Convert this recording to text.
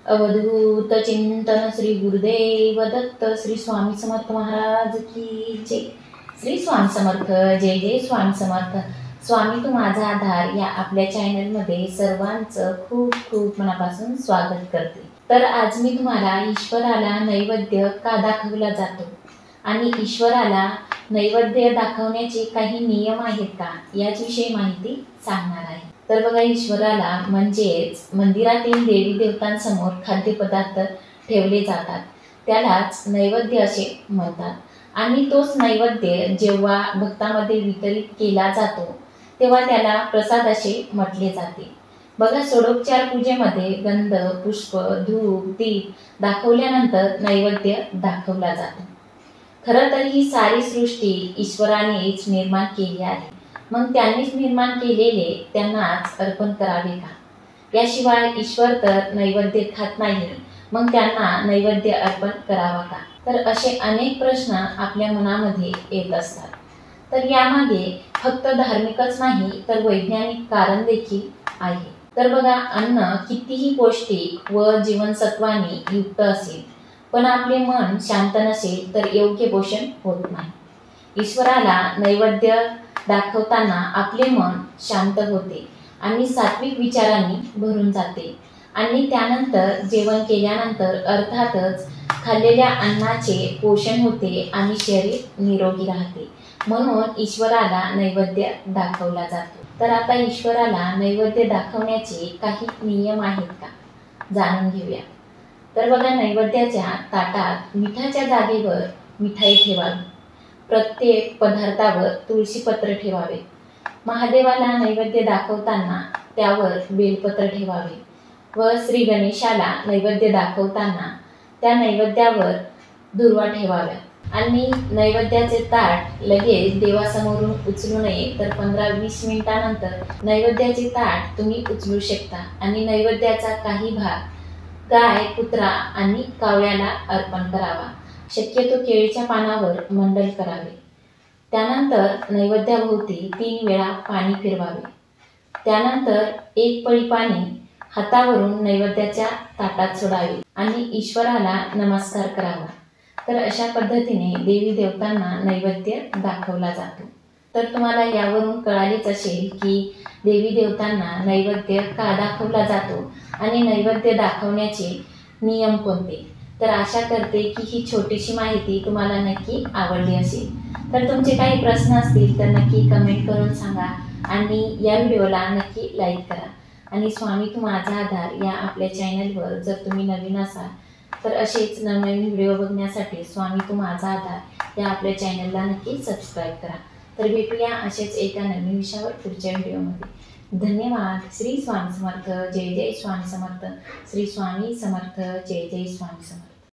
अवधूत चिंतन श्री गुरुदेव दत्त श्री स्वामी समर्थ महाराज की जय। श्री स्वामी समर्थ, जय जय स्वामी समर्थ। स्वामी तू माझा आधार या आपल्या चॅनलमध्ये सर्वांचं खूप खूप मनापासून स्वागत करते। तर आज मी तुम्हाला ईश्वराला नैवेद्य का दाखवला जातो आणि ईश्वराला नैवेद्य दाखवण्याचे काही नियम आहेत का याविषयी माहिती सांगणार आहे। तर बघा, ईश्वराला म्हणजेच मंदिरातील देवी देवतांसमोर खाद्यपदार्थ ठेवले जातात, त्यालाच नैवेद्य असे म्हणतात। आणि तोच नैवेद्य जेव्हा भक्तांमध्ये वितरित केला जातो तेव्हा त्याला प्रसाद असे म्हटले जाते। बघा, षोडोपचार पूजेमध्ये गंध, पुष्प, धूप, दीप दाखवल्यानंतर नैवेद्य दाखवला जातो। खरं तर ही सारी सृष्टी ईश्वरानेच निर्माण केली आहे, मग त्यांनीच निर्माण केलेले त्यांनाच अर्पण करावे का? याशिवाय ईश्वर तर नैवेद्य खात नाही, मग त्यांना नैवेद्य अर्पण करावा का? तर असे अनेक प्रश्न आपल्या मनामध्ये येत असतात। तर यामागे फक्त धार्मिकच नाही तर वैज्ञानिक कारण देखील आहे। तर बघा, अन्न कितीही पौष्टिक व जीवनसत्वाने युक्त असेल पण आपले मन शांत नसेल तर योग्य पोषण होत नाही। ईश्वराला नैवेद्य दाखवताना आपले मन शांत होते आणि सात्विक विचारांनी भरून जाते आणि त्यानंतर जेवण केल्यानंतर अर्थातच खाल्लेल्या अन्नाचे पोषण होते आणि शरीर निरोगी राहते, म्हणून ईश्वराला नैवेद्य दाखवला जातो। तर आता ईश्वराला नैवेद्य दाखवण्याचे काही नियम आहेत का जाणून घेऊया। तर बघा, नैवेद्याच्या ताटात मिठाच्या जागेवर मिठाई ठेवावी, प्रत्येक पदार्थावर तुळशीपत्र ठेवावे, महादेवाला नैवेद्य दाखवताना त्यावर बेलपत्र ठेवावे व श्री गणेशाला नैवेद्य दाखवताना त्या नैवेद्यावर दुर्वा ठेवाव्या। आणि नैवेद्याचे ताट लगेच देवासमोरून उचलू नये, तर 15-20 मिनिटानंतर नैवेद्याचे ताट तुम्ही उचलू शकता आणि नैवेद्याचा काही भाग गाय, कुत्रा आणि कावळ्याला अर्पण करावा। शक्यतो केळीच्या पानावर मंडल करावे। त्यानंतर नैवेद्याभोवती 3 वेळा पाणी फिरवावे। त्यानंतर एक पळी पाणी हातावरून नैवेद्याच्या ताटात सोडावे आणि ईश्वराला नमस्कार करावा। तर अशा पद्धतीने देवी देवतांना नैवेद्य दाखवला जातो। तर तुम्हाला यावरून कळालेच असेल की देवी देवतांना नैवेद्य का दाखवला जातो आणि नैवेद्य दाखवण्याचे नियम कोणते। तर आशा करते की ही छोटीशी माहिती तुम्हाला नक्की आवडली असेल। तर तुमचे काही प्रश्न असतील तर नक्की कमेंट करून सांगा आणि या व्हिडिओला नक्की लाईक करा। आणि स्वामी तू माझा आधार या आपल्या चॅनलवर जर तुम्ही नवीन असाल तर असेच नवनवीन व्हिडिओ बघण्यासाठी स्वामी तू माझा आधार या आपल्या चॅनलला नक्की सबस्क्राईब करा। तर भेटूया असेच एका नवीन विषयावर पुढच्या व्हिडिओमध्ये। धन्यवाद। श्री स्वामी समर्थ, जय जय स्वामी समर्थ। श्री स्वामी समर्थ, जय जय स्वामी समर्थ।